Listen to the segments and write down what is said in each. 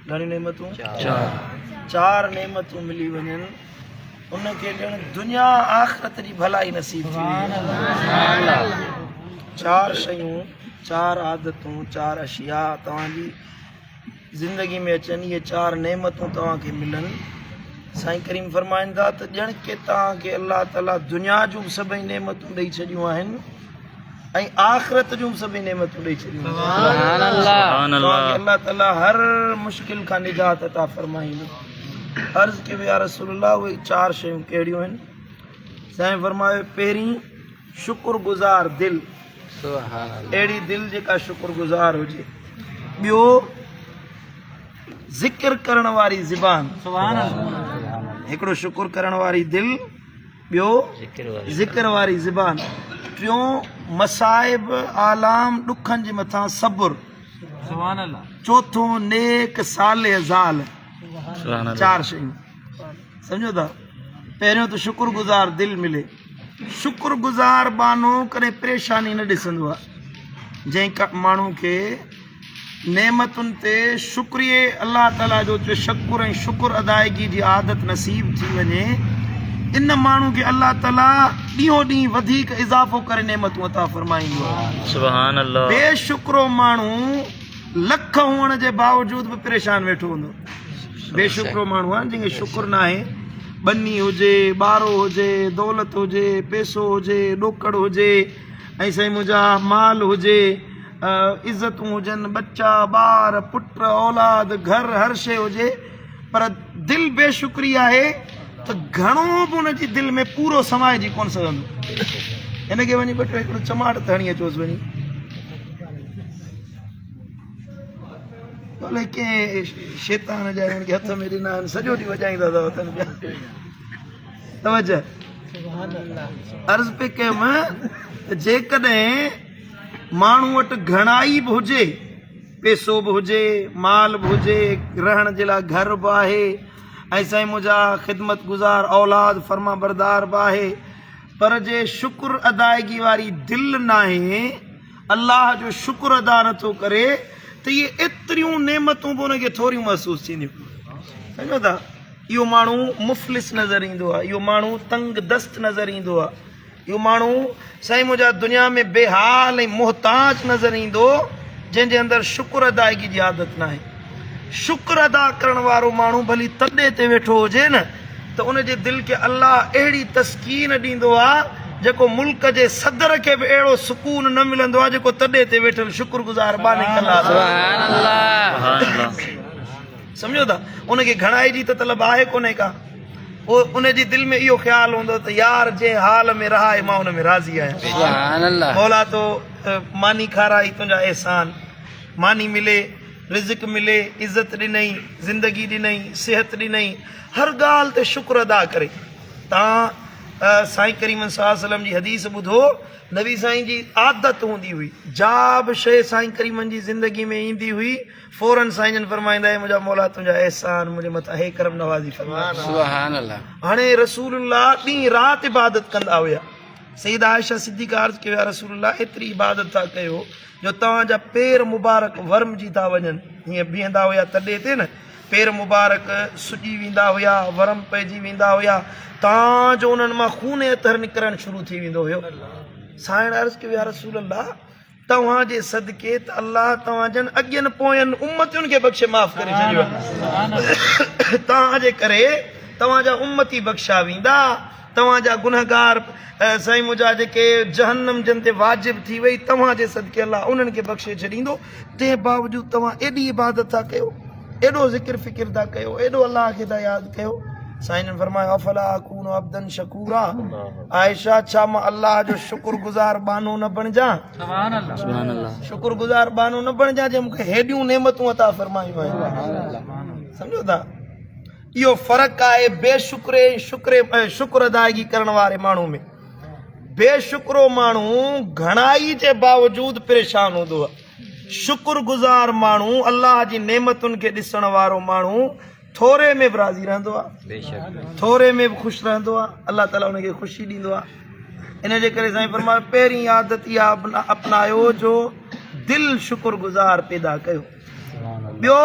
घणी नेमतूं? चार नेमतूं मिली वञनि उनखे ॼण दुनिया आख़िरत जी भलाई नसीब थी वई। चार शयूं, चार आदतूं, चार अशिया तव्हांजी ज़िंदगी में अचनि, इहे चार नेमतूं तव्हांखे मिलनि। साईं करीम फरमाइनि था त ॼण के तव्हांखे अलाह ताला दुनिया जूं सभई नेमतूं ॾेई छॾियूं आहिनि ऐं आख़िरत जूं सभई नेमतूं ॾेई छॾियूं आहिनि। अलाह ताला हर मुश्किल खां निजात अता फरमाईंदो। अर्ज़ कयो या रसूल अल्लाह उहे चार शयूं कहिड़ियूं आहिनि? साईं फरमायो पहिरीं शुक्रगुज़ार दिलि, अहिड़ी दिलि जेका शुक्रगुज़ार हुजे। ॿियो ज़िक्र करण वारी ज़बान, हिकिड़ो शुक्र करण वारी दिलि, ॿियो ज़िक्र वारी ज़बान। टियों मसाइब आलाम ॾुखनि जे मथां सब्र। चौथों नेक साले ज़ाल। चार शयूं सम्झो था। पहिरियों त शुक्रगुज़ार दिलि मिले। शुक्रगुज़ार बानो कॾहिं परेशानी न ॾिसंदो आहे। जंहिं माण्हू खे नेमतुनि ते शुक्रिये अलाह ताला जो शकुर ऐं शुक्र अदायगी जी आदत नसीब थी वञे, इन माण्हू खे अलाह ताला ॾींहों ॾींहुं वधीक इज़ाफ़ो करे नेमतूं अता फरमाईंदो आहे। सुभान अल्लाह। बेशुक्रो माण्हू लख हुअण जे बावजूद बि परेशान वेठो हूंदो। बेशुक्रो माण्हू आहे जंहिंखे शुक्र न आहे। बनी हुजे, ॿारो हुजे, दौलत हुजे, पैसो हुजे, ॾोकड़ हुजे ऐं साईं मुंहिंजा माल हुजे, इज़तूं हुजनि, बच्चा ॿार पुट औलाद घर हर शइ हुजे, पर दिलि बेशुक्री आहे त घणो बि हुनजी दिलि में पूरो समाइजी कोन सघंदो। हिनखे वञी ॿ टे हिकिड़ो चमाट त हणी अचोसि वञी। भले कंहिं शैतान जा हिनखे हथ में ॾिना आहिनि, सॼो ॾींहुं वॼाईंदा अथव तन पिया। तवजह। अर्ज़ पे कयुमि त जेकॾहिं माण्हू वटि घणाई बि हुजे, पैसो बि हुजे, माल बि हुजे, रहण जे लाइ घर बि आहे ऐं साईं मुंहिंजा ख़िदमत गुज़ार औलाद फर्मा बरदार बि आहे, पर जे शुक्र अदायगी वारी दिलि न आहे, अलाह जो शुक्र अदा नथो करे, त इहे एतिरियूं नेमतूं बि हुनखे थोरियूं महसूसु थींदियूं। सम्झो था। इहो माण्हू मुफ़लिस नज़र ईंदो आहे, इहो माण्हू तंग दस्त नज़र ईंदो आहे, इहो माण्हू साईं मुंहिंजा दुनिया में बेहाल ऐं मुहताज नज़र ईंदो, जंहिंजे अंदरि शुक्र अदायगी जी आदत न आहे। शुक्र अदा करण वारो माण्हू भली तॾे ते वेठो हुजे न, त उनजे दिलि खे अल्लाह अहिड़ी तस्कीन ॾींदो आहे जेको मुल्क जे सदर खे बि अहिड़ो सुकून न मिलंदो आहे जेको तॾे ते वेठल शुक्रगुज़ार बाने कलाक। सम्झो था। उनखे घणाई जी त तलब आहे कोन्हे का। उनजी दिलि में इहो ख़्यालु हूंदो त यार जंहिं हाल में रहा आहे मां हुन में राज़ी आहियां। मौला तो मानी खाराई तुंहिंजा एहसान, मानी मिले, रिज़िक मिले, इज़त ॾिनई, ज़िंदगी ॾिनई, सिहत ॾिनई, हर ॻाल्हि ते शुक्र अदा करे। तव्हां साईं करीम सल्लल्लाहु अलैहि वसल्लम जी हदीस ॿुधो। नबी साईं जी आदत हूंदी हुई, जा बि शइ साईं करीमनि जी ज़िंदगी में ईंदी हुई, फौरन साईं जन फरमाईंदा आहे मुंहिंजा मौला तुंहिंजा एहसान मुंहिंजे मथां हे करम नवाज़ी फरमा। सुभान अल्लाह। हाणे रसूलुल्लाह ॾींहुं राति इबादत कंदा हुया। सईदा आयशा सिद्दीक़ा अर्ज़ कयो या रसूलुल्लाह एतिरी इबादत था कयो जो तव्हांजा पेर मुबारक वरमजी था वञनि। हीअं बीहंदा हुया तॾे ते न, पेर मुबारक सुॼी वेंदा हुया, वरम पइजी वेंदा हुया, तव्हांजो उन्हनि मां खून अतरु निकिरणु शुरू थी वेंदो हुयो। साईं अर्ज़ कयो या रसूलुल्लाह तव्हांजे सदके त अल्लाह तव्हांजनि अॻियनि पोयनि उम्मतियुनि खे बख़्शे माफ़ करे छॾियो आहे। तव्हांजे करे तव्हांजा उम्मती बख़्शा वेंदा, तव्हांजा गुनहगार साईं मुंहिंजा जेके जहन्नम जन ते वाजिब थी वई, तव्हांजे सदके अल्लाह उन्हनि खे बख़्शे छॾींदो। तंहिं बावजूदि तव्हां एॾी इबादत था कयो, एॾो ज़िक्र फ़िक्र था कयो, एॾो अलाह खे था यादि कयो। साईं ने फरमायो अफला अकूनु अब्दन शकूरा। आयशा छा मां अल्लाह जो शुक्रगुज़ार बानो न बणिजां? सुभान अल्लाह। शुक्रगुज़ार बानो न बणिजां जे मूंखे हेॾियूं नेमतूं अता फरमायूं आहिनि। सम्झो था। इहो फ़र्क़ु आहे बेशुक्रे शुक्र अदायगी करण वारे माण्हू में। बेशुक्रो माण्हू घणाई जे बावजूद परेशान हूंदो आहे। शुक्रगुज़ार माण्हू अल्लाह जी नेमतुनि खे ॾिसण वारो माण्हू थोरे में बि राज़ी रहंदो आहे, थोरे में बि ख़ुशि रहंदो आहे। अल्लाह ताला हुनखे ख़ुशी ॾींदो आहे। इन जे करे साईं फरमायो पहिरीं आदत इहा अपनायो जो दिलि शुक्रगुज़ार पैदा कयो। ॿियो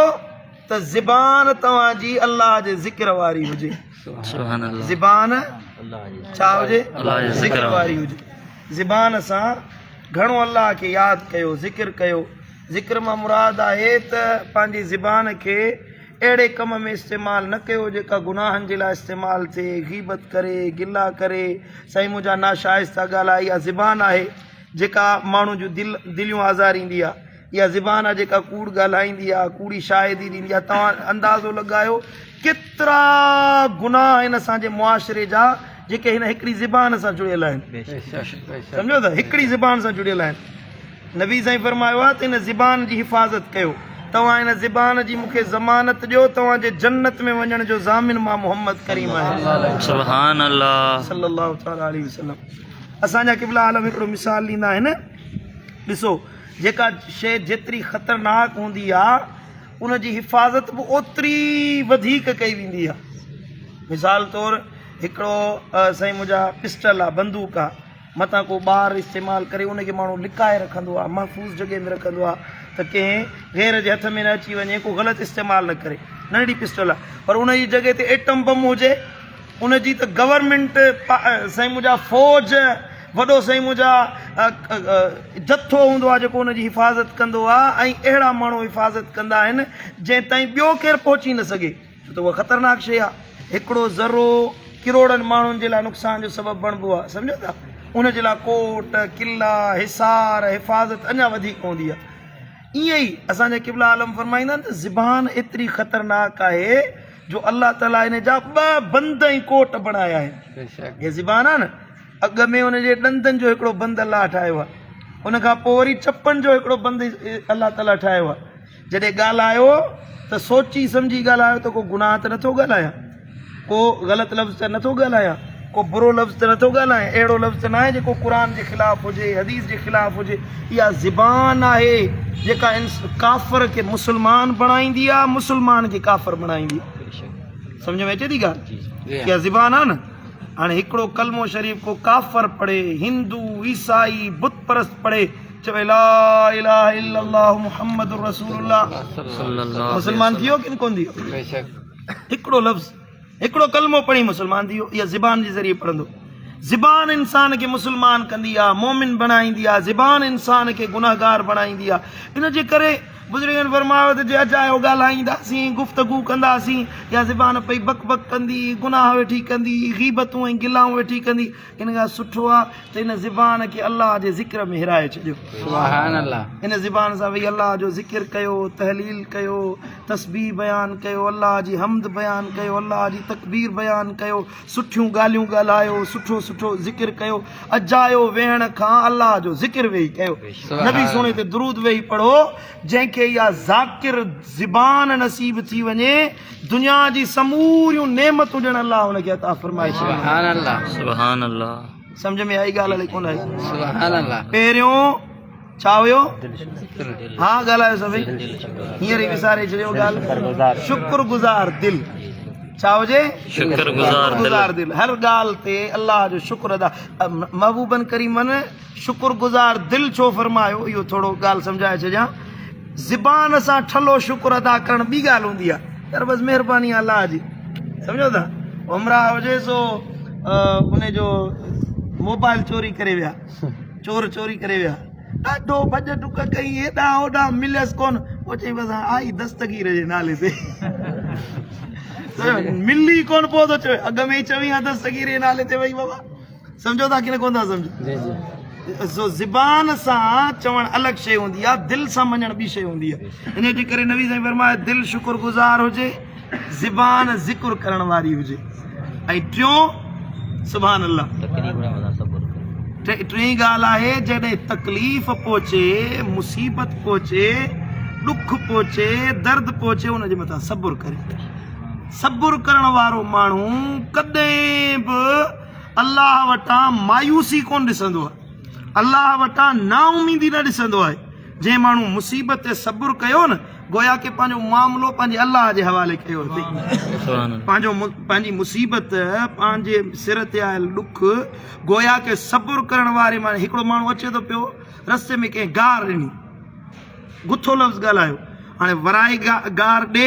त ज़बान तव्हांजी अल्लाह जे ज़िक्र वारी हुजे। ज़बान छा हुजे? ज़िक्र वारी हुजे। ज़बान सां घणो अल्लाह खे यादि कयो, ज़िक्र कयो। ज़िक्र मां मुराद आहे त पंहिंजी ज़बान खे अहिड़े कम में इस्तेमालु न कयो जेका गुनाहनि जे लाइ इस्तेमालु थिए, ग़ीबत करे, गिला करे, साईं मुंहिंजा नाशाइस्ता ॻाल्हाए। इहा ज़बान आहे जेका माण्हू जूं दिलियूं आज़ारींदी आहे। इहा ज़बान आहे जेका कूड़ ॻाल्हाईंदी आहे, कूड़ी शाइरी ॾींदी आहे। तव्हां अंदाज़ो लॻायो केतिरा गुनाह आहिनि असांजे मुआशिरे जा जेके हिन हिकिड़ी ज़बान सां जुड़ियल आहिनि। सम्झो था, हिकिड़ी ज़बान सां जुड़ियल आहिनि। नबी साईं फरमायो आहे त हिन ज़बान जी हिफ़ाज़त कयो। तव्हां हिन ज़बान जी मूंखे ज़मानत ॾियो, तव्हांजे जन्नत में वञण जो ज़ामिन मां मोहम्मद करीम आहियां सुभान अल्लाह सल्लल्लाहु तआला अलैहि वसल्लम। असांजा क़िबला आलम हिकिड़ो मिसाल ॾींदा आहिनि। ॾिसो, जेका शइ जेतिरी ख़तरनाक हूंदी आहे उन जी हिफ़ाज़त बि ओतिरी वधीक कई वेंदी आहे। मिसाल तौरु हिकिड़ो साईं मुंहिंजा पिस्टल आहे, बंदूक आहे, मथां को ॿार इस्तेमालु करे उनखे माण्हू लिकाए रखंदो आहे, महफ़ूज़ जॻह में रखंदो आहे त कंहिं गैर जे हथ में न अची वञे, को ग़लति इस्तेमालु न करे। नंढड़ी पिस्टल आहे, पर उन जी जॻह ते एटम बम हुजे, उनजी त गवर्नमेंट साईं मुंहिंजा फ़ौज वॾो साईं मुंहिंजा जथो हूंदो आहे जेको उनजी हिफ़ाज़त कंदो आहे। ऐं अहिड़ा माण्हू हिफ़ाज़त कंदा आहिनि जंहिं ताईं ॿियो केरु पहुची न सघे, छो त उहा ख़तरनाक शइ आहे। हिकिड़ो ज़रो किरोड़नि माण्हुनि जे लाइ नुक़सान जो सबबु बणिबो आहे। सम्झो था, उन जे लाइ कोट, किला, हिसार, हिफ़ाज़त अञा वधीक हूंदी आहे। ईअं ई असांजे क़िबला आलम फरमाईंदा आहिनि त ज़बान एतिरी ख़तरनाक आहे जो अल्लाह ताला हिन जा 2 बंद ऐं कोट बणाया आहिनि। इहा ज़बान आहे न, अॻ में हुनजे ॾंदनि जो हिकिड़ो बंदि अलाह ठाहियो आहे, उन खां पोइ वरी चपनि जो हिकिड़ो बंदि अलाह ताला ठाहियो आहे। जॾहिं ॻाल्हायो त सोची सम्झी ॻाल्हायो त को गुनाह त नथो ॻाल्हायां, को ग़लति लफ़्ज़ त नथो ॻाल्हायां, को बुरो लफ़्ज़ त नथो ॻाल्हायां, अहिड़ो लफ़्ज़ त न आहे जेको क़ुर जे ख़िलाफ़ु हुजे, हदीस जे ख़िलाफ़ु हुजे। इहा ज़बान आहे जेका काफ़िर खे मुस्लमान बणाईंदी आहे, मुस्लमान खे काफ़िर बणाईंदी आहे। सम्झ में अचे थी ॻाल्हि? इहा ज़बान आहे न। हाणे हिकिड़ो कलमो शरीफ़ को काफ़िर पढ़े, हिंदू, ईसाई, बुत परस्त पढ़े, चवे ला इलाहा इल्लल्लाह मुहम्मदुर रसूलुल्लाह, मुस्लमान थियो कि कोन थियो? हिकिड़ो लफ़्ज़, हिकिड़ो कलमो पढ़ी मुस्लमान थियो। इहा ज़बान जे ज़रिए पढ़ंदो। ज़बान इंसान खे मुस्लमान कंदी आहे, मोमिन बणाईंदी आहे। ज़बान इंसान खे गुनाहगार बणाईंदी आहे। इन जे करे बुज़ुर्गनि फरमायो त जे अजायो ॻाल्हाईंदासीं, गुफ़्तगू कंदासीं, या ज़बान पई बक बक कंदी, गुनाह वेठी कंदी, ग़ीबतूं ऐं गिलाऊं वेठी कंदी, इन खां सुठो आहे त इन ज़बान खे अल्लाह जे ज़िक्र में हिराए छॾियो। सुभान अल्लाह। इन ज़बान सां वेही अल्लाह जो ज़िक्र कयो, तहलील कयो, तस्बीह बयानु कयो, अल्लाह जी हम्द बयानु कयो, अल्लाह जी तकबीर बयानु कयो, सुठियूं ॻाल्हियूं ॻाल्हायो, सुठो सुठो ज़िक्र कयो। अजायो वेहण खां अल्लाह जो ज़िक्र वेही कयो, नबी सोने ते दुरूद वेही पढ़ो। जंहिंखे इहा ज़ाकिर ज़बान नसीब थी वञे, दुनिया जी समूरियूं नेमतूं ॼण अल्लाह हुनखे अता फरमाए। सुभान अल्लाह सुभान अल्लाह। सम्झ में आई ॻाल्हि हले कोन आई? सुभान अल्लाह। पहिरियों छा हुयो? हा ॻाल्हायो सभई, हींअर ई विसारे छॾियो ॻाल्हि। शुक्रगुज़ार दिल छा हुजे? शुक्रगुज़ार दिल। हर ॻाल्हि ते अल्लाह जो शुक्र अदा। महबूबन करीमन शुक्रगुज़ार दिल छो फरमायो, इहो थोरो ॻाल्हि सम्झाए छॾियां। ज़बान सां ठलो शुक्र अदा करणु ॿी ॻाल्हि हूंदी आहे, यार बसि महिरबानी अल्लाह जी। सम्झो था, उमरा हुजे सो उन जो मोबाइल चोरी करे विया, चोर चोरी करे विया, ॾाढो भॼ डुक कई, हेॾां होॾां मिलियसि कोन। पोइ चई बसि आई दस्तगीर जे नाले ते मिली कोन पियो थो चवे, अॻ में ई चवी आहे दस्तगीर जे नाले ते वई बाबा। सम्झो था कि न कोन था सम्झो? ज़बान सां चवणु अलॻि शइ हूंदी आहे, दिलि सां मञणु ॿी शइ हूंदी आहे। इन जे करे नबी साईं फरमाए दिलि शुक्रगुज़ार हुजे, ज़बान ज़िक्र करण वारी हुजे। ऐं टियों सुभान अल्लाह, टीं ॻाल्हि आहे जॾहिं तकलीफ़ पहुचे, मुसीबत पहुचे, ॾुख पहुचे, दर्द पहुचे, उनजे मथां सब्र करे। सब्र करण वारो माण्हू कॾहिं बि अल्लाह वटां मायूसी कोन ॾिसंदो आहे, अल्लाह वटां नाउमीदी न ॾिसंदो आहे। जंहिं माण्हू मुसीबत ते सब्र कयो न, गोया के पंहिंजो मामिलो पंहिंजे अल्लाह जे हवाले कयो, पंहिंजी मुसीबत, पंहिंजे सिर ते आयल ॾुख, गोया के सब्र करण वारे माण्हू। हिकिड़ो माण्हू अचे थो पियो, रस्ते में कंहिं गार ॾिनी, गुथो लफ़्ज़ ॻाल्हायो, हाणे वराए गार ॾे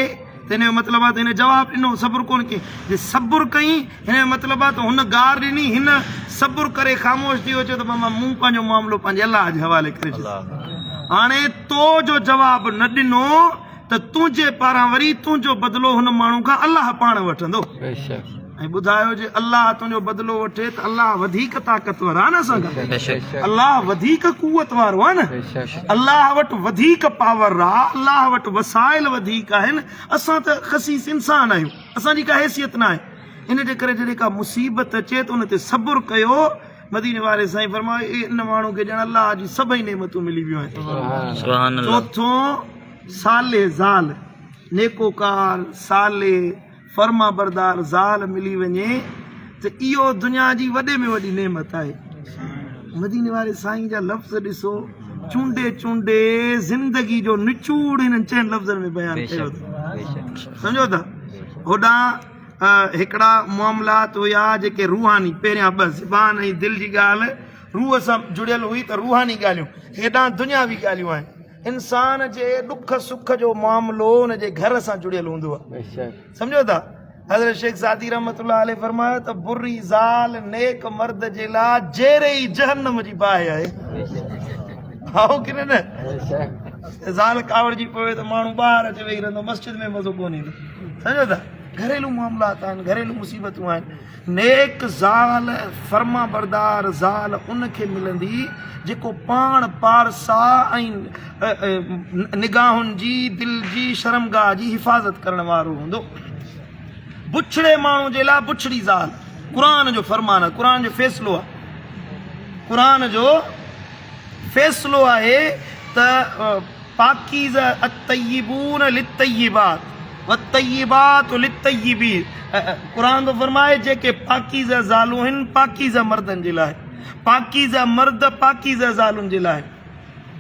हिन जो मतिलबु आहे त हिन जवाबु ॾिनो सब्र कोन कई, जे सब्र कई हिन जो मतिलबु आहे त हुन गार ॾिनी, हिन सब्र करे ख़ामोश थी वियो, चयो त मां मूं पंहिंजो मामिलो पंहिंजे अलाह जे हवाले करे छॾियो। हाणे तो जो जवाबु न ॾिनो त तुंहिंजे पारां वरी तुंहिंजो बदिलो हुन माण्हू खां अलाह पाण वठंदो। ऐं ॿुधायो जे अलाह तुंहिंजो बदिलो वठे त अलाह वधीक ताक़तवर आहे न, असां खां अलाह वधीक कुवत वारो आहे न, अलाह वटि वधीक पावर आहे, अलाह वटि वसाइल वधीक आहिनि। असां त ख़सीस इंसान आहियूं, असांजी का हैसियत न आहे। इन जे करे जॾहिं का मुसीबत अचे त उन ते सब्र कयो। मदीने वारे साईं फरमायो इन माण्हू खे ॼण अलाह जी सभई नेमतूं मिली वियूं आहिनि। चोथों साले ज़ाल, नेकोकार साले फर्मा बरदार ज़ाल मिली वञे त इहो दुनिया जी वॾे में वॾी नेमत आहे। मदीने वारे साईं जा लफ़्ज़ ॾिसो, चूंडे चूंडे ज़िंदगी जो निचूड़ हिननि चइनि लफ़्ज़नि में बयानु कयो। सम्झो था, होॾां हिकिड़ा मामलात हुया जेके रूहानी, पहिरियां ॿ ज़बान ऐं दिलि जी ॻाल्हि रूह सां जुड़ियल हुई त रूहानी ॻाल्हियूं, हेॾां दुनियावी ॻाल्हियूं आहिनि। इंसान जे ॾुख सुख जो मामिलो हुनजे घर सां जुड़ियल हूंदो आहे। सम्झो था, हज़रत शेख सादी रहमतुल्लाह अलैह फरमायो त बुरी ज़ाल नेक मर्द जे लाइ जहिड़े ई जहन्नम जी बाहि आहे। हाओ कि न, ज़ाल कावड़जी पवे त माण्हू ॿाहिरि अची वेही रहंदो, मस्जिद में मज़ो कोन ईंदो। सम्झो था, घरेलू मामलात आहिनि, घरेलू मुसीबतूं आहिनि। नेक ज़ाल फर्मा बरदार ज़ाल उनखे मिलंदी जेको पाण पारसा ऐं निगाहुनि जी, दिल जी, शर्मगाह जी हिफ़ाज़त करण वारो हूंदो। बुछड़े माण्हू जे लाइ बुछड़ी ज़ाल, क़ुरान जो फरमान आहे, क़ुरान जो फ़ैसिलो आहे, क़ुरान जो फ़ैसिलो आहे त पाकीज़ अत्तय्यिबून लित्तय्यिबात वत्तय्यिबात लित्तय्यिबीन। क़ुरान तो फरमाए जेके पाकीज़ा ज़ालूं आहिनि पाकीज़ा मर्दनि जे लाइ, पाकीज़ा मर्द पाकीज़ा ज़ालुनि जे लाइ।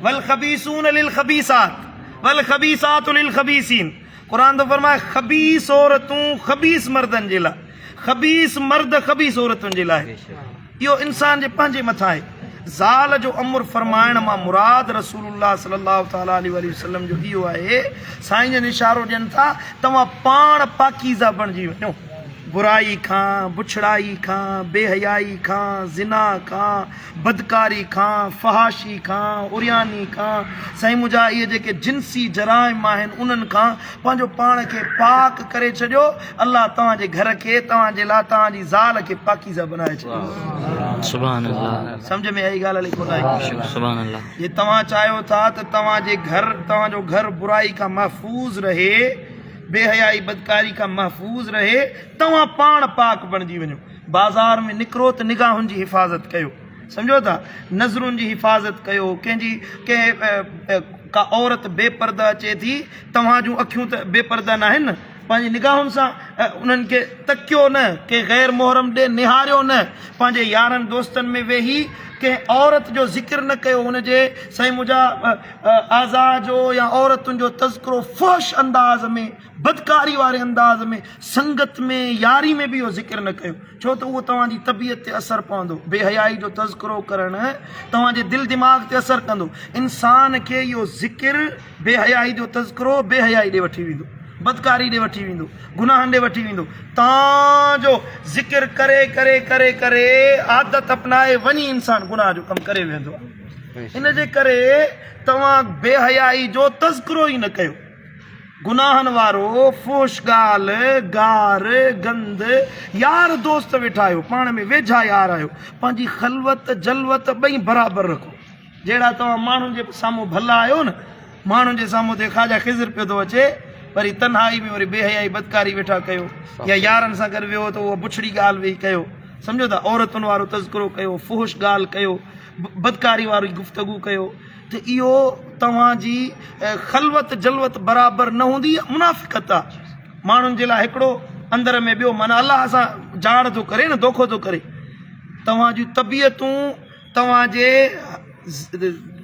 वल ख़बीसून लिल ख़बीसात वल ख़बीसात लिल ख़बीसीन। क़ुरान तो फरमाए ख़बीस औरतूं ख़बीस मर्दनि जे लाइ, ख़बीस मर्द ख़बीस औरतुनि जे लाइ। इहो इंसान जे पंहिंजे मथां आहे। ज़ाल जो अमुर फरमाइण मां मुराद रसूलुल्लाह सल्लल्लाहु तआला अलैहि वसल्लम जो इहो आहे, साईं जन इशारो ॾियनि था तव्हां पाण पाकीज़ा बणिजी वञो, बुराई खां, बुछड़ाई खां, बेहयाई खां, ज़िना खां, बदकारी खां, फहाशी खां, उरियानी खां, साईं मुंहिंजा इहे जेके जिन्सी जराइम आहिनि उन्हनि खां पंहिंजो पाण खे पाक करे छॾियो। अलाह तव्हांजे घर खे, तव्हांजे लाइ, तव्हांजी ज़ाल खे पाकीज़ा बनाए छॾियो। सुभान अल्लाह। सम्झ में आई ॻाल्हि लिखो था? सुभान अल्लाह। जे तव्हां चाहियो था त तव्हांजे घर, तव्हांजो घर बुराई खां महफ़ूज़ रहे, बेहयाई बदकारी खां महफ़ूज़ रहे, तव्हां पाण पाक बणिजी वञो। बाज़ार में निकिरो त निगाहुनि जी हिफ़ाज़त कयो, सम्झो था, नज़रुनि जी हिफ़ाज़त कयो। कंहिं का औरत बेपर्दा अचे थी, तव्हां जूं अखियूं त बेपर्दा न आहिनि न, पंहिंजी निगाहुनि सां उन्हनि खे तकियो न, कंहिं गैर मोहरम ॾे निहारियो न, पंहिंजे यारनि दोस्तनि में वेही कंहिं औरत जो ज़िक्र न कयो, हुनजे साईं मुंहिंजा आज़ा जो या औरतुनि जो तज़किरो फ़हश अंदाज़ में, बदकारी वारे अंदाज़ में, संगत में, यारी में बि इहो ज़िक्र न कयो, छो त उहो तव्हांजी तबियत ते असरु पवंदो। बेहयाई जो तज़किरो करणु तव्हांजे दिलि दिमाग़ ते असरु कंदो। इंसान खे इहो ज़िक्र, बेहयाई जो तज़किरो बेहयाई ॾे वठी वेंदो, बदकारी ॾे वठी वेंदो, गुनाहनि ॾे वठी वेंदो। तव्हांजो ज़िक्र करे करे करे करे आदत अपनाए वञी इंसान गुनाह जो कमु करे वेंदो आहे। इन जे करे तव्हां बेहयाई जो तज़किरो ई न कयो। गुनाहनि वारो, फुश ॻाल्हि, गार, गंद, यार दोस्त वेठा आहियो, पाण में वेझा यार आहियो, पंहिंजी ख़लवत जलवत ॿई बराबरि रखो। जहिड़ा तव्हां माण्हुनि जे साम्हूं भला आहियो न, माण्हुनि जे साम्हूं ते ख़ाजा ख़िज़र पियो थो अचे, वरी तन्हाई में वरी बेहयाई बदकारी वेठा कयो, या यारनि सां गॾु वियो त उहो बुछड़ी ॻाल्हि वेही कयो, सम्झो था, औरतुनि वारो तज़किरो कयो, फुहुश ॻाल्हि कयो, बदकारी वारी गुफ़्तगू कयो, त इहो तव्हांजी ख़लवत जलवत बराबरि न हूंदी, मुनाफ़िक़त आहे। माण्हुनि जे लाइ हिकिड़ो अंदर में ॿियो माना अलाह सां जाड़ थो करे न, धोखो थो करे। तव्हांजूं तबियतूं तव्हांजे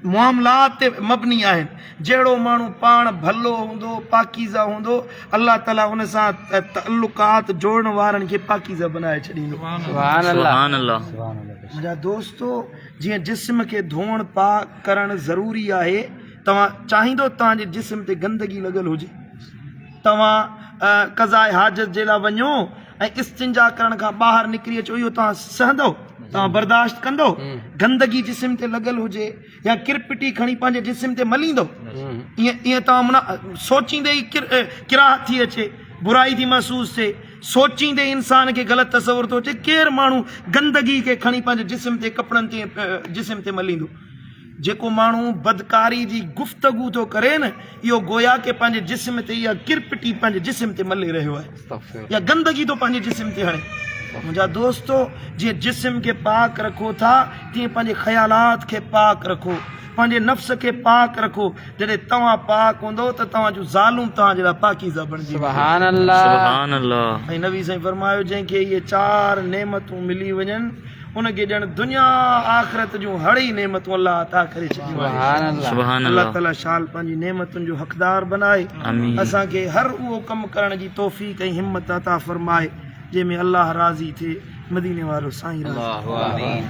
मामलात ते मबनी आहिनि। जहिड़ो माण्हू पाण भलो हूंदो, पाकीज़ा हूंदो, अलाह ताला हुन सां तअल्लुक़ात जोड़ण वारनि खे पाकीज़ा बनाए छॾींदो। सुभान अल्लाह। मुंहिंजा दोस्तो, जीअं जिस्म खे धोअण पाक करणु ज़रूरी आहे, तव्हां चाहींदो तव्हांजे जिस्म ते गंदगी लॻल हुजे, तव्हां क़ज़ाए हाजत जे लाइ वञो ऐं इस्तिंजा करण खां ॿाहिरि निकिरी अचो, इहो तव्हां सहंदो, तव्हां बर्दाश्त कंदो? गंदगी जिस्म ते लॻल हुजे या किरपिटी खणी पंहिंजे जिस्म ते मलींदो? ईअं तव्हां माना सोचींदे ई किराहत थी अचे, बुराई थी महसूस थिए, सोचींदे इंसान खे ग़लति तसवुर थो अचे केरु माण्हू गंदगी खे खणी पंहिंजे जिस्म ते कपिड़नि ते जिस्म ते मलींदो। जेको माण्हू बदकारी जी गुफ़्तगू थो करे न, इहो गोया के पंहिंजे जिस्म ते इहा किरपिटी पंहिंजे जिस्म ते मले रहियो आहे या गंदगी थो पंहिंजे जिस्म ते हणे। मुंहिंजा दोस्तो, जीअं जिस्म खे पाक रखो था तीअं पंहिंजे ख़यालात खे पाक रखो, पंहिंजे नफ़्स खे पाक रखो। जॾहिं तव्हां पाक हूंदो त तव्हां जूं ज़ालूं तव्हां जहिड़ा पाकीज़ा बणिजी। सुभान अल्लाह, सुभान अल्लाह। ऐं नबी साईं फरमायो, जंहिंखे इहे 4 नेमतूं मिली वञनि उनखे ॼण दुनिया आख़िरत जूं हड़ी नेमतूं अल्लाह अता करे छॾियूं। सुभान अल्लाह। अल्लाह ताला शाल पंहिंजी नेमतुनि जो हक़दार बनाए, असांखे हर उहो कमु करण जी तौफ़ीक़ ऐं हिम्मत अता फरमाए जंहिंमें अल्लाह राज़ी थिए, मदीने वारो साईं राज़ी। अल्लाह आमीन।